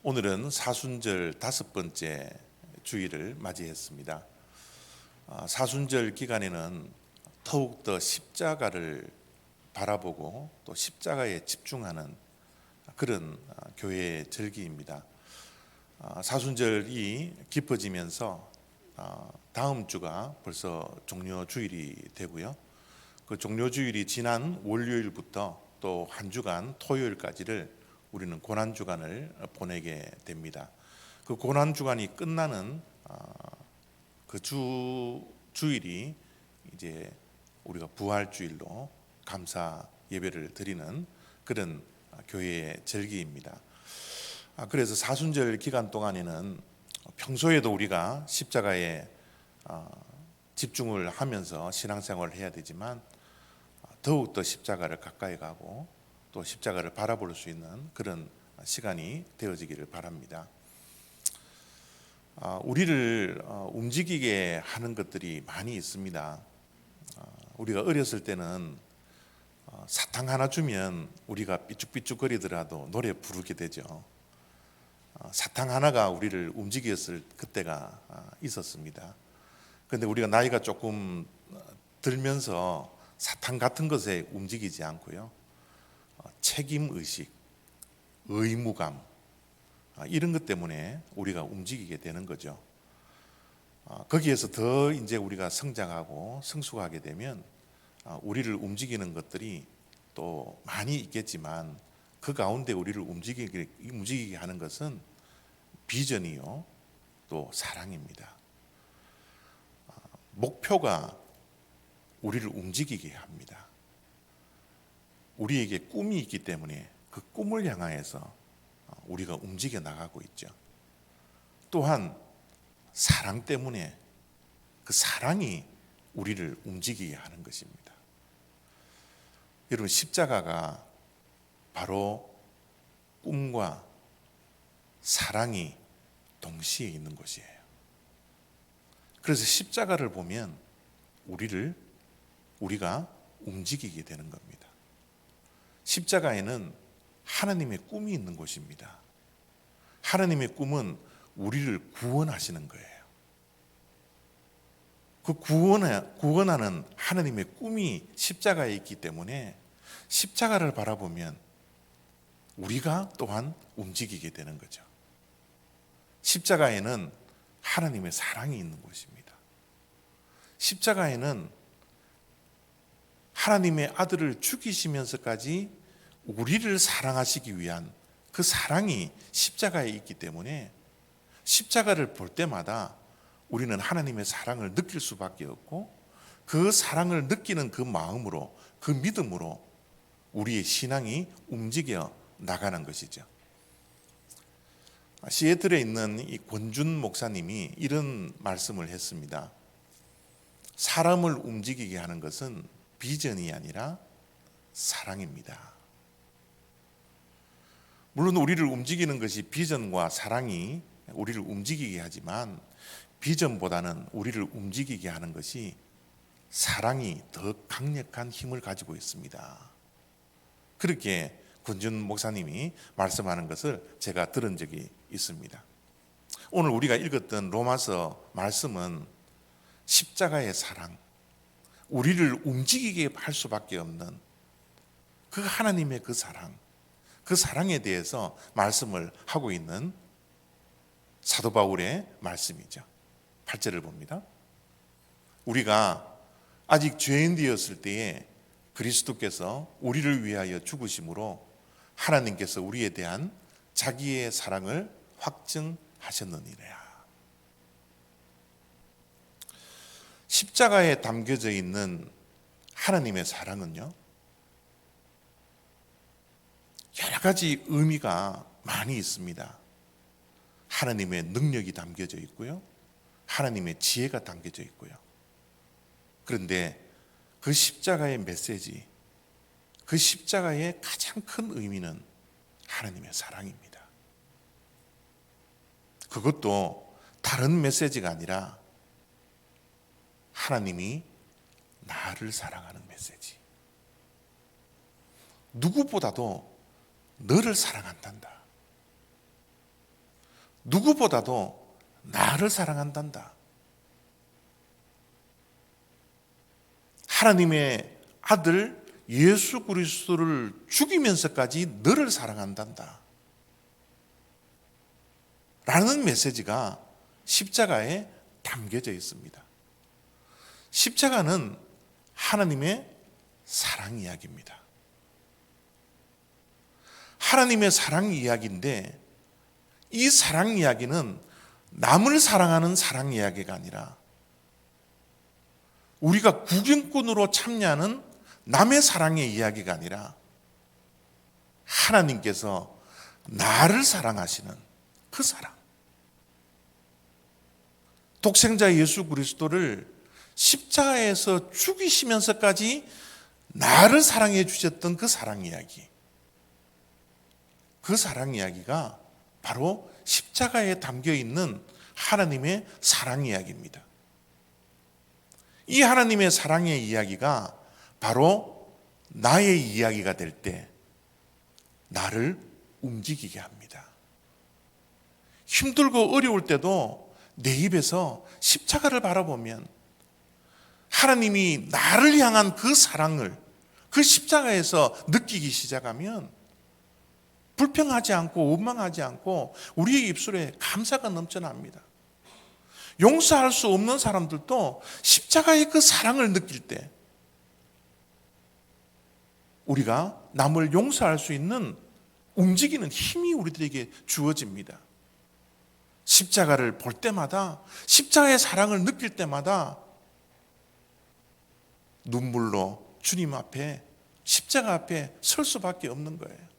오늘은 사순절 5번째 주일을 맞이했습니다. 사순절 기간에는 더욱더 십자가를 바라보고 또 십자가에 집중하는 그런 교회의 절기입니다. 사순절이 깊어지면서 다음 주가 벌써 종료주일이 되고요. 그 종료주일이 지난 월요일부터 또 한 주간 토요일까지를 우리는 고난주간을 보내게 됩니다. 그 고난주간이 끝나는 그 주일이 이제 우리가 부활주일로 감사 예배를 드리는 그런 교회의 절기입니다. 그래서 사순절 기간 동안에는 평소에도 우리가 십자가에 집중을 하면서 신앙생활을 해야 되지만 더욱더 십자가를 가까이 가고 또 십자가를 바라볼 수 있는 그런 시간이 되어지기를 바랍니다. 우리를 움직이게 하는 것들이 많이 있습니다. 우리가 어렸을 때는 사탕 하나 주면 우리가 삐죽삐죽거리더라도 노래 부르게 되죠. 사탕 하나가 우리를 움직였을 그때가 있었습니다. 그런데 우리가 나이가 조금 들면서 사탕 같은 것에 움직이지 않고요, 책임의식, 의무감, 이런 것 때문에 우리가 움직이게 되는 거죠. 거기에서 더 이제 우리가 성장하고 성숙하게 되면 우리를 움직이는 것들이 또 많이 있겠지만 그 가운데 우리를 움직이게 하는 것은 비전이요, 또 사랑입니다. 목표가 우리를 움직이게 합니다. 우리에게 꿈이 있기 때문에 그 꿈을 향하여서 우리가 움직여 나가고 있죠. 또한 사랑 때문에 그 사랑이 우리를 움직이게 하는 것입니다. 여러분, 십자가가 바로 꿈과 사랑이 동시에 있는 곳이에요. 그래서 십자가를 보면 우리가 움직이게 되는 겁니다. 십자가에는 하나님의 꿈이 있는 곳입니다. 하나님의 꿈은 우리를 구원하시는 거예요. 그 구원하는 하나님의 꿈이 십자가에 있기 때문에 십자가를 바라보면 우리가 또한 움직이게 되는 거죠. 십자가에는 하나님의 사랑이 있는 곳입니다. 십자가에는 하나님의 아들을 죽이시면서까지 우리를 사랑하시기 위한 그 사랑이 십자가에 있기 때문에 십자가를 볼 때마다 우리는 하나님의 사랑을 느낄 수밖에 없고, 그 사랑을 느끼는 그 마음으로, 그 믿음으로 우리의 신앙이 움직여 나가는 것이죠. 시애틀에 있는 이 권준 목사님이 이런 말씀을 했습니다. 사람을 움직이게 하는 것은 비전이 아니라 사랑입니다. 물론 우리를 움직이는 것이 비전과 사랑이 우리를 움직이게 하지만 비전보다는 우리를 움직이게 하는 것이 사랑이 더 강력한 힘을 가지고 있습니다. 그렇게 권준 목사님이 말씀하는 것을 제가 들은 적이 있습니다. 오늘 우리가 읽었던 로마서 말씀은 십자가의 사랑, 우리를 움직이게 할 수밖에 없는 그 하나님의 그 사랑, 그 사랑에 대해서 말씀을 하고 있는 사도 바울의 말씀이죠. 8절을 봅니다. 우리가 아직 죄인 되었을 때에 그리스도께서 우리를 위하여 죽으심으로 하나님께서 우리에 대한 자기의 사랑을 확증하셨느니라. 십자가에 담겨져 있는 하나님의 사랑은요, 여러 가지 의미가 많이 있습니다. 하나님의 능력이 담겨져 있고요, 하나님의 지혜가 담겨져 있고요. 그런데 그 십자가의 메시지, 그 십자가의 가장 큰 의미는 하나님의 사랑입니다. 그것도 다른 메시지가 아니라 하나님이 나를 사랑하는 메시지. 누구보다도 너를 사랑한단다. 누구보다도 나를 사랑한단다. 하나님의 아들 예수 그리스도를 죽이면서까지 너를 사랑한단다 라는 메시지가 십자가에 담겨져 있습니다. 십자가는 하나님의 사랑 이야기입니다. 하나님의 사랑 이야기인데 이 사랑 이야기는 남을 사랑하는 사랑 이야기가 아니라 우리가 구경꾼으로 참여하는 남의 사랑의 이야기가 아니라 하나님께서 나를 사랑하시는 그 사랑. 독생자 예수 그리스도를 십자가에서 죽이시면서까지 나를 사랑해 주셨던 그 사랑 이야기. 그 사랑 이야기가 바로 십자가에 담겨 있는 하나님의 사랑 이야기입니다. 이 하나님의 사랑의 이야기가 바로 나의 이야기가 될 때 나를 움직이게 합니다. 힘들고 어려울 때도 내 입에서 십자가를 바라보면 하나님이 나를 향한 그 사랑을 그 십자가에서 느끼기 시작하면 불평하지 않고 원망하지 않고 우리의 입술에 감사가 넘쳐납니다. 용서할 수 없는 사람들도 십자가의 그 사랑을 느낄 때 우리가 남을 용서할 수 있는 움직이는 힘이 우리들에게 주어집니다. 십자가를 볼 때마다 십자가의 사랑을 느낄 때마다 눈물로 주님 앞에 십자가 앞에 설 수밖에 없는 거예요.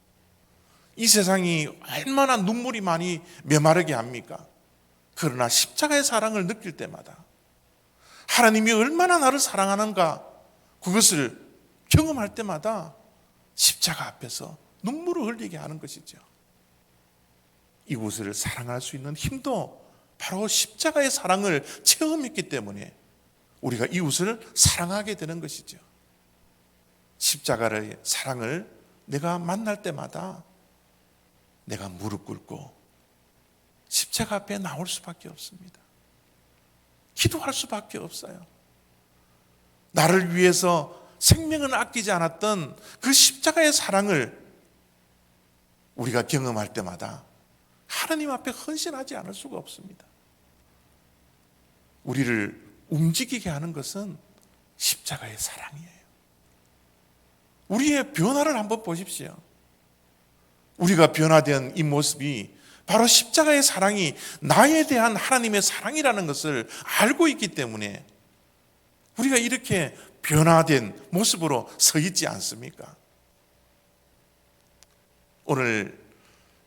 이 세상이 얼마나 눈물이 많이 메마르게 합니까? 그러나 십자가의 사랑을 느낄 때마다 하나님이 얼마나 나를 사랑하는가 그것을 경험할 때마다 십자가 앞에서 눈물을 흘리게 하는 것이죠. 이곳을 사랑할 수 있는 힘도 바로 십자가의 사랑을 체험했기 때문에 우리가 이웃을 사랑하게 되는 것이죠. 십자가의 사랑을 내가 만날 때마다 내가 무릎 꿇고 십자가 앞에 나올 수밖에 없습니다. 기도할 수밖에 없어요. 나를 위해서 생명을 아끼지 않았던 그 십자가의 사랑을 우리가 경험할 때마다 하나님 앞에 헌신하지 않을 수가 없습니다. 우리를 움직이게 하는 것은 십자가의 사랑이에요. 우리의 변화를 한번 보십시오. 우리가 변화된 이 모습이 바로 십자가의 사랑이 나에 대한 하나님의 사랑이라는 것을 알고 있기 때문에 우리가 이렇게 변화된 모습으로 서 있지 않습니까? 오늘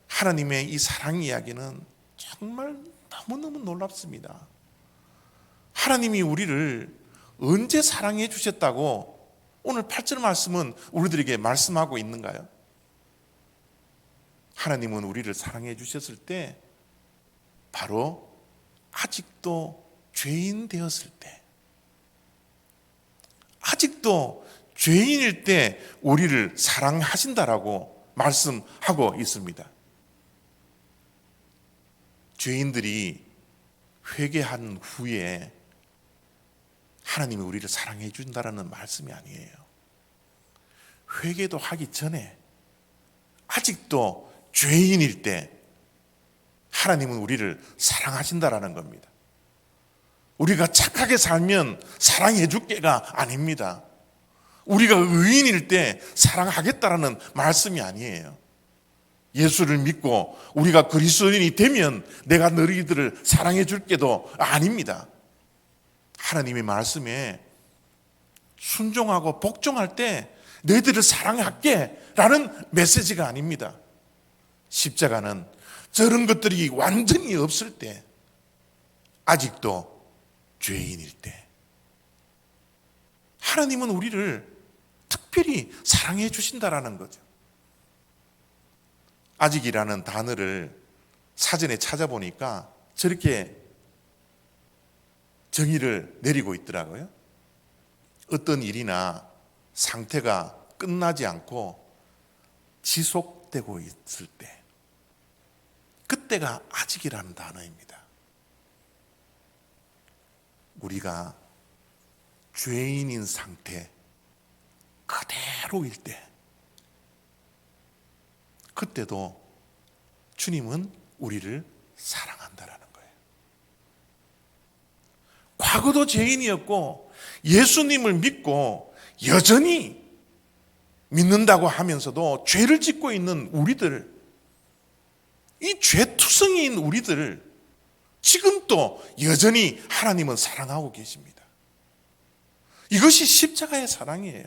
하나님의 이 사랑 이야기는 정말 너무너무 놀랍습니다. 하나님이 우리를 언제 사랑해 주셨다고 오늘 8절 말씀은 우리들에게 말씀하고 있는가요? 하나님은 우리를 사랑해 주셨을 때 바로 아직도 죄인 되었을 때, 아직도 죄인일 때 우리를 사랑하신다라고 말씀하고 있습니다. 죄인들이 회개한 후에 하나님이 우리를 사랑해 준다라는 말씀이 아니에요. 회개도 하기 전에 아직도 죄인일 때 하나님은 우리를 사랑하신다라는 겁니다. 우리가 착하게 살면 사랑해 줄 게가 아닙니다. 우리가 의인일 때 사랑하겠다라는 말씀이 아니에요. 예수를 믿고 우리가 그리스도인이 되면 내가 너희들을 사랑해 줄 게도 아닙니다. 하나님의 말씀에 순종하고 복종할 때 너희들을 사랑할게 라는 메시지가 아닙니다. 십자가는 저런 것들이 완전히 없을 때, 아직도 죄인일 때 하나님은 우리를 특별히 사랑해 주신다라는 거죠. 아직이라는 단어를 사전에 찾아보니까 저렇게 정의를 내리고 있더라고요. 어떤 일이나 상태가 끝나지 않고 지속되고 있을 때, 그때가 아직이라는 단어입니다. 우리가 죄인인 상태 그대로일 때, 그때도 주님은 우리를 사랑한다라는 거예요. 과거도 죄인이었고 예수님을 믿고 여전히 믿는다고 하면서도 죄를 짓고 있는 우리들, 이 죄투성이인 우리들, 지금도 여전히 하나님은 사랑하고 계십니다. 이것이 십자가의 사랑이에요.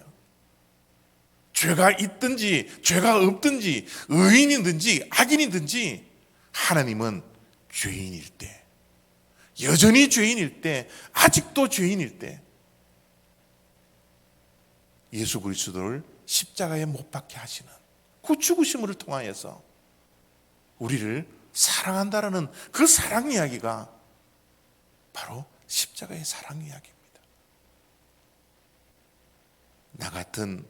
죄가 있든지 죄가 없든지 의인이든지 악인이든지 하나님은 죄인일 때, 여전히 죄인일 때, 아직도 죄인일 때 예수 그리스도를 십자가에 못 박게 하시는 그 죽으심을 통하여서 우리를 사랑한다라는 그 사랑 이야기가 바로 십자가의 사랑 이야기입니다. 나 같은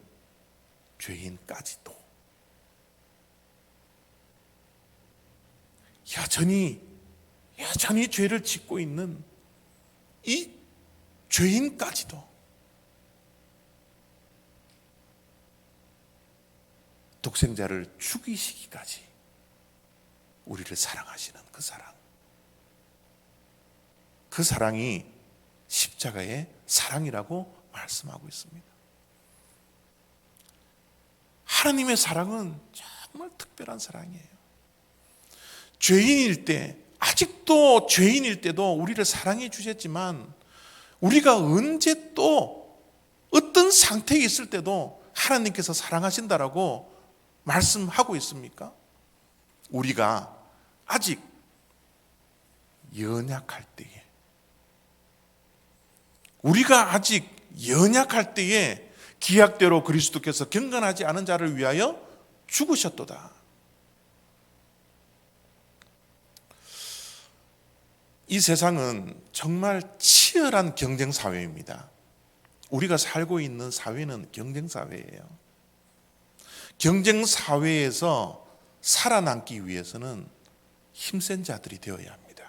죄인까지도 여전히 죄를 짓고 있는 이 죄인까지도 독생자를 죽이시기까지 우리를 사랑하시는 그 사랑, 그 사랑이 십자가의 사랑이라고 말씀하고 있습니다. 하나님의 사랑은 정말 특별한 사랑이에요. 죄인일 때, 아직도 죄인일 때도 우리를 사랑해 주셨지만, 우리가 언제 또 어떤 상태에 있을 때도 하나님께서 사랑하신다라고 말씀하고 있습니까? 우리가 아직 연약할 때에, 우리가 아직 연약할 때에 기약대로 그리스도께서 경건하지 않은 자를 위하여 죽으셨도다. 이 세상은 정말 치열한 경쟁 사회입니다. 우리가 살고 있는 사회는 경쟁 사회예요. 경쟁 사회에서 살아남기 위해서는 힘센 자들이 되어야 합니다.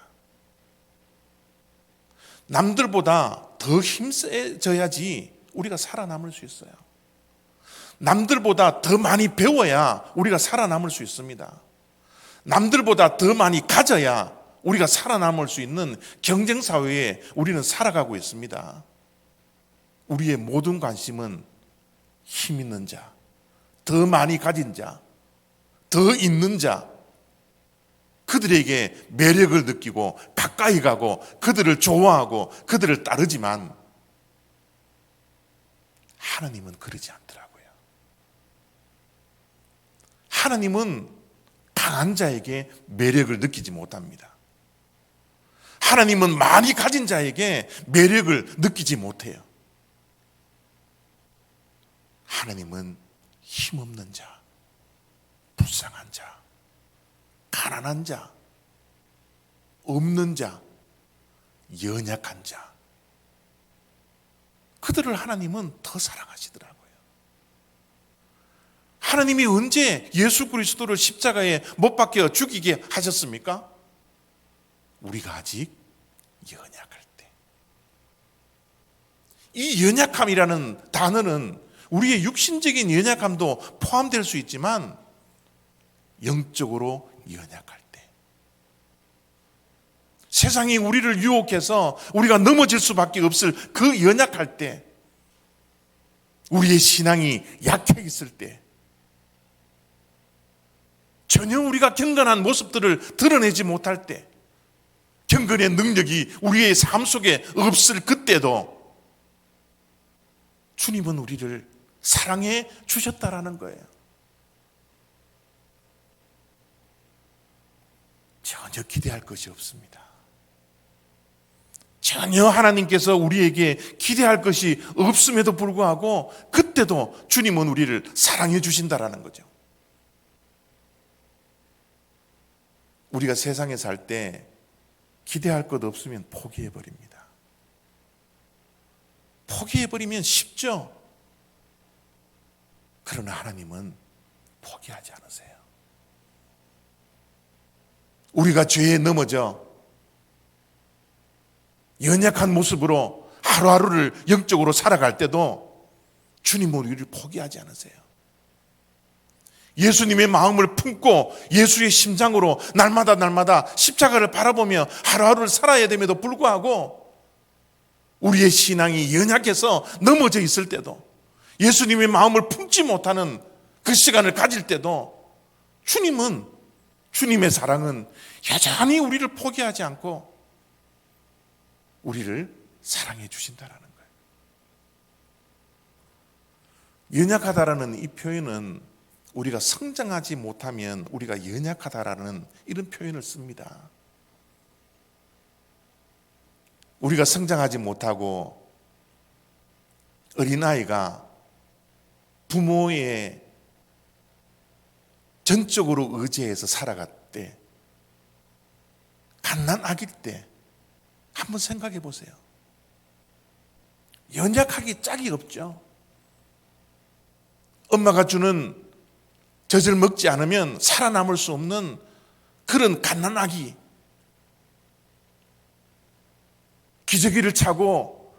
남들보다 더 힘세져야지 우리가 살아남을 수 있어요. 남들보다 더 많이 배워야 우리가 살아남을 수 있습니다. 남들보다 더 많이 가져야 우리가 살아남을 수 있는 경쟁 사회에 우리는 살아가고 있습니다. 우리의 모든 관심은 힘 있는 자, 더 많이 가진 자, 더 있는 자, 그들에게 매력을 느끼고 가까이 가고 그들을 좋아하고 그들을 따르지만 하나님은 그러지 않더라고요. 하나님은 강한 자에게 매력을 느끼지 못합니다. 하나님은 많이 가진 자에게 매력을 느끼지 못해요. 하나님은 힘없는 자, 불쌍한 자, 가난한 자, 없는 자, 연약한 자, 그들을 하나님은 더 사랑하시더라고요. 하나님이 언제 예수 그리스도를 십자가에 못 박혀 죽이게 하셨습니까? 우리가 아직 연약할 때. 이 연약함이라는 단어는 우리의 육신적인 연약함도 포함될 수 있지만 영적으로 연약할 때, 세상이 우리를 유혹해서 우리가 넘어질 수밖에 없을 그 연약할 때, 우리의 신앙이 약해 있을 때, 전혀 우리가 경건한 모습들을 드러내지 못할 때, 경건의 능력이 우리의 삶 속에 없을 그때도 주님은 우리를 사랑해 주셨다라는 거예요. 전혀 기대할 것이 없습니다. 전혀 하나님께서 우리에게 기대할 것이 없음에도 불구하고 그때도 주님은 우리를 사랑해 주신다라는 거죠. 우리가 세상에 살 때 기대할 것 없으면 포기해버립니다. 포기해버리면 쉽죠. 그러나 하나님은 포기하지 않으세요. 우리가 죄에 넘어져 연약한 모습으로 하루하루를 영적으로 살아갈 때도 주님은 우리를 포기하지 않으세요. 예수님의 마음을 품고 예수의 심장으로 날마다 십자가를 바라보며 하루하루를 살아야 됨에도 불구하고 우리의 신앙이 연약해서 넘어져 있을 때도, 예수님의 마음을 품지 못하는 그 시간을 가질 때도 주님의 사랑은 여전히 우리를 포기하지 않고 우리를 사랑해 주신다라는 거예요. 연약하다라는 이 표현은 우리가 성장하지 못하면 우리가 연약하다라는 이런 표현을 씁니다. 우리가 성장하지 못하고 어린아이가 부모의 전적으로 의지해서 살아갈 때, 갓난아기일 때 한번 생각해 보세요. 연약하기 짝이 없죠. 엄마가 주는 젖을 먹지 않으면 살아남을 수 없는 그런 갓난아기, 기저귀를 차고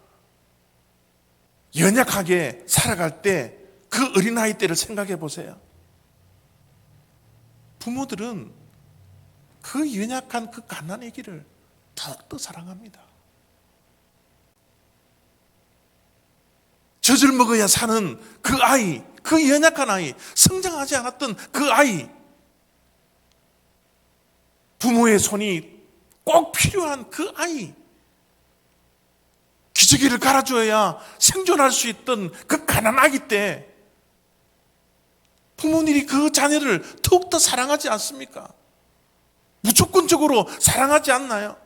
연약하게 살아갈 때 그 어린아이 때를 생각해 보세요. 부모들은 그 연약한 그 갓난아기를 더욱더 사랑합니다. 젖을 먹어야 사는 그 아이, 그 연약한 아이, 성장하지 않았던 그 아이, 부모의 손이 꼭 필요한 그 아이, 기저귀를 갈아줘야 생존할 수 있던 그 가난아기 때 부모님이 그 자녀를 더욱더 사랑하지 않습니까? 무조건적으로 사랑하지 않나요?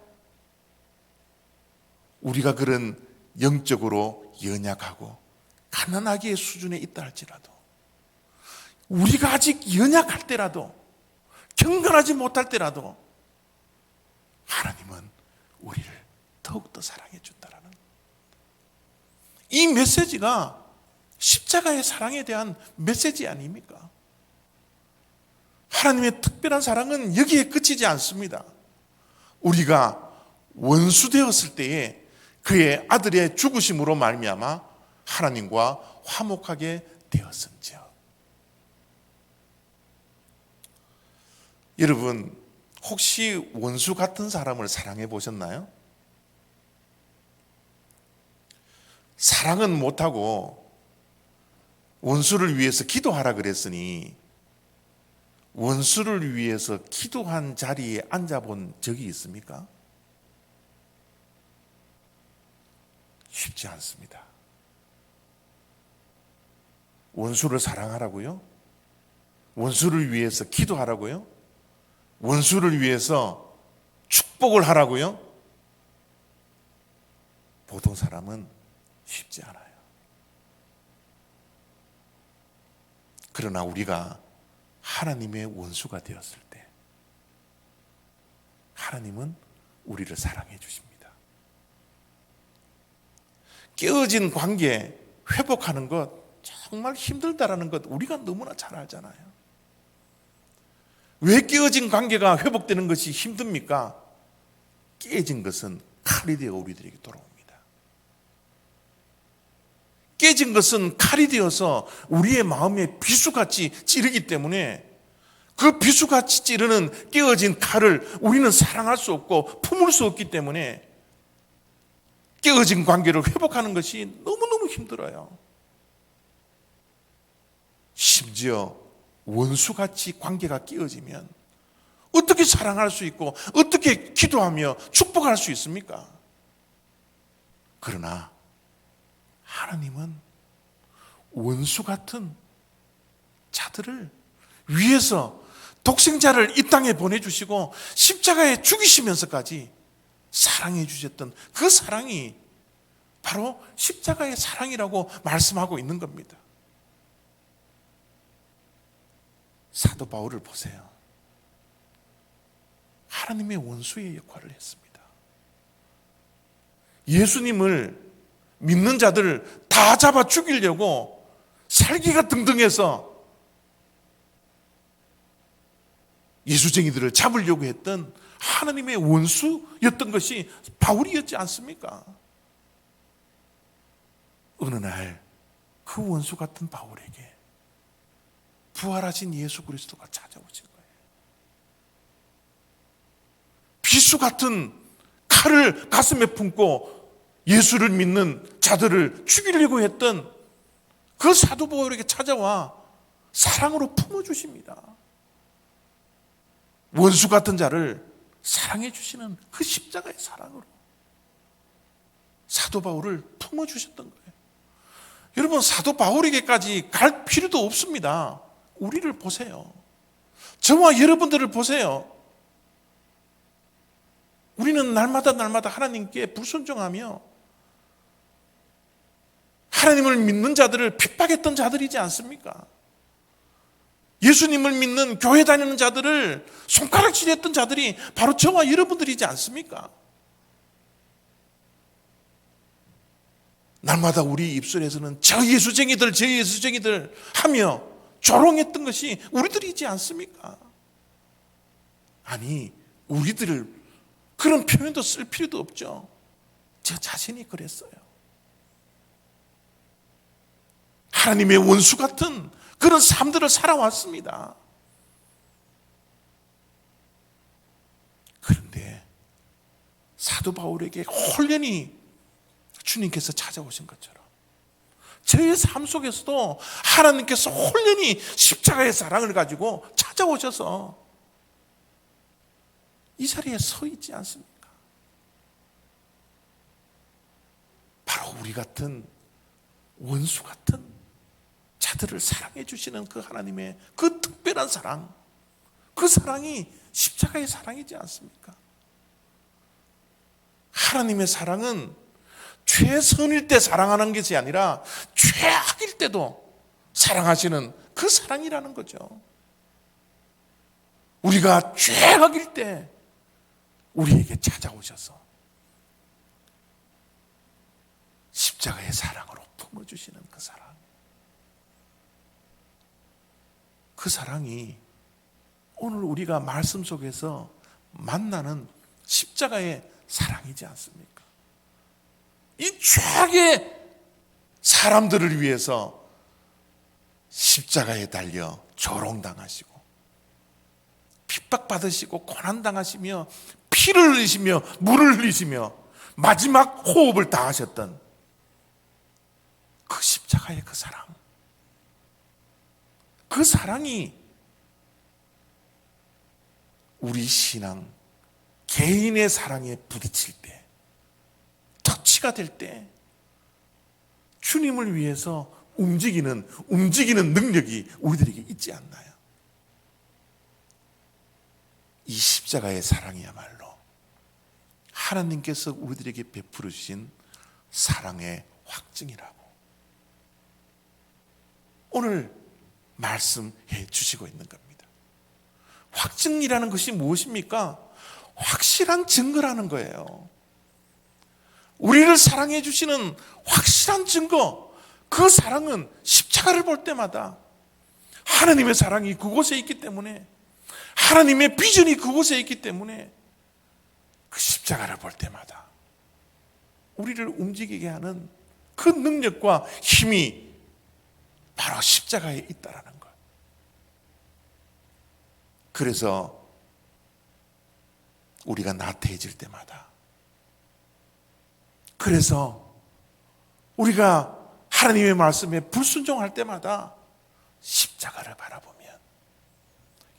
우리가 그런 영적으로 연약하고 가난하기의 수준에 있다 할지라도, 우리가 아직 연약할 때라도, 경건하지 못할 때라도 하나님은 우리를 더욱더 사랑해 준다라는 거예요. 이 메시지가 십자가의 사랑에 대한 메시지 아닙니까? 하나님의 특별한 사랑은 여기에 그치지 않습니다. 우리가 원수 되었을 때에 그의 아들의 죽으심으로 말미암아 하나님과 화목하게 되었은지요. 여러분, 혹시 원수 같은 사람을 사랑해 보셨나요? 사랑은 못하고 원수를 위해서 기도하라 그랬으니 원수를 위해서 기도한 자리에 앉아본 적이 있습니까? 쉽지 않습니다. 원수를 사랑하라고요? 원수를 위해서 기도하라고요? 원수를 위해서 축복을 하라고요? 보통 사람은 쉽지 않아요. 그러나 우리가 하나님의 원수가 되었을 때 하나님은 우리를 사랑해 주십니다. 깨어진 관계 회복하는 것 정말 힘들다라는 것 우리가 너무나 잘 알잖아요. 왜 깨어진 관계가 회복되는 것이 힘듭니까? 깨진 것은 칼이 되어 우리들에게 돌아옵니다. 깨진 것은 칼이 되어서 우리의 마음에 비수같이 찌르기 때문에 그 비수같이 찌르는 깨어진 칼을 우리는 사랑할 수 없고 품을 수 없기 때문에 깨어진 관계를 회복하는 것이 너무너무 힘들어요. 심지어 원수같이 관계가 깨어지면 어떻게 사랑할 수 있고 어떻게 기도하며 축복할 수 있습니까? 그러나 하나님은 원수 같은 자들을 위해서 독생자를 이 땅에 보내주시고 십자가에 죽이시면서까지 사랑해 주셨던 그 사랑이 바로 십자가의 사랑이라고 말씀하고 있는 겁니다. 사도 바울을 보세요. 하나님의 원수의 역할을 했습니다. 예수님을 믿는 자들을 다 잡아 죽이려고 살기가 등등해서 예수쟁이들을 잡으려고 했던 하나님의 원수였던 것이 바울이었지 않습니까? 어느 날 그 원수 같은 바울에게 부활하신 예수 그리스도가 찾아오신 거예요. 비수 같은 칼을 가슴에 품고 예수를 믿는 자들을 죽이려고 했던 그 사도 바울에게 찾아와 사랑으로 품어주십니다. 원수 같은 자를 사랑해 주시는 그 십자가의 사랑으로 사도 바울을 품어주셨던 거예요. 여러분, 사도 바울에게까지 갈 필요도 없습니다. 우리를 보세요. 저와 여러분들을 보세요. 우리는 날마다 하나님께 불순종하며 하나님을 믿는 자들을 핍박했던 자들이지 않습니까? 예수님을 믿는 교회 다니는 자들을 손가락질했던 자들이 바로 저와 여러분들이지 않습니까? 날마다 우리 입술에서는 저 예수쟁이들 하며 조롱했던 것이 우리들이지 않습니까? 아니, 우리들을 그런 표현도 쓸 필요도 없죠. 저 자신이 그랬어요. 하나님의 원수 같은 그런 삶들을 살아왔습니다. 그런데 사도 바울에게 홀연히 주님께서 찾아오신 것처럼 저의 삶 속에서도 하나님께서 홀연히 십자가의 사랑을 가지고 찾아오셔서 이 자리에 서 있지 않습니까? 바로 우리 같은 원수 같은 자들을 사랑해 주시는 그 하나님의 그 특별한 사랑, 그 사랑이 십자가의 사랑이지 않습니까? 하나님의 사랑은 최선일 때 사랑하는 것이 아니라 최악일 때도 사랑하시는 그 사랑이라는 거죠. 우리가 최악일 때 우리에게 찾아오셔서 십자가의 사랑으로 품어주시는 그 사랑, 그 사랑이 오늘 우리가 말씀 속에서 만나는 십자가의 사랑이지 않습니까? 이 최악의 사람들을 위해서 십자가에 달려 조롱당하시고 핍박받으시고 고난당하시며 피를 흘리시며 물을 흘리시며 마지막 호흡을 다하셨던 그 십자가의 그 사랑, 그 사랑이 우리 신앙 개인의 사랑에 부딪힐 때, 터치가 될 때 주님을 위해서 움직이는 능력이 우리들에게 있지 않나요? 이 십자가의 사랑이야말로 하나님께서 우리들에게 베풀어 주신 사랑의 확증이라고 오늘 말씀해 주시고 있는 겁니다. 확증이라는 것이 무엇입니까? 확실한 증거라는 거예요. 우리를 사랑해 주시는 확실한 증거, 그 사랑은 십자가를 볼 때마다 하나님의 사랑이 그곳에 있기 때문에, 하나님의 비전이 그곳에 있기 때문에 그 십자가를 볼 때마다 우리를 움직이게 하는 그 능력과 힘이 바로 십자가에 있다라는 것. 그래서 우리가 나태해질 때마다, 그래서 우리가 하나님의 말씀에 불순종할 때마다 십자가를 바라보면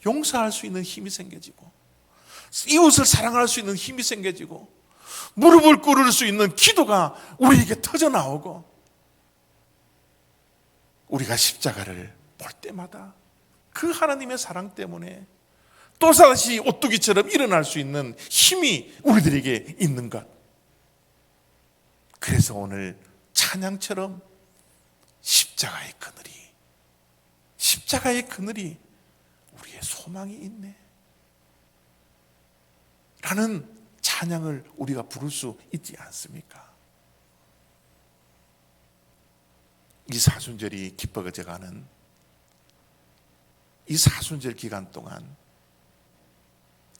용서할 수 있는 힘이 생겨지고, 이웃을 사랑할 수 있는 힘이 생겨지고, 무릎을 꿇을 수 있는 기도가 우리에게 터져 나오고, 우리가 십자가를 볼 때마다 그 하나님의 사랑 때문에 또다시 오뚜기처럼 일어날 수 있는 힘이 우리들에게 있는 것. 그래서 오늘 찬양처럼 십자가의 그늘이 우리의 소망이 있네 라는 찬양을 우리가 부를 수 있지 않습니까? 이 사순절이 기뻐져가는 이 사순절 기간 동안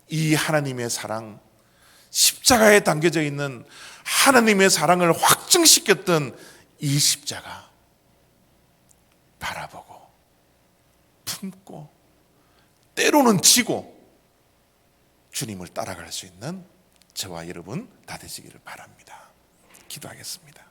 이 하나님의 사랑, 십자가에 담겨져 있는 하나님의 사랑을 확증시켰던 이 십자가 바라보고 품고 때로는 지고 주님을 따라갈 수 있는 저와 여러분 다 되시기를 바랍니다. 기도하겠습니다.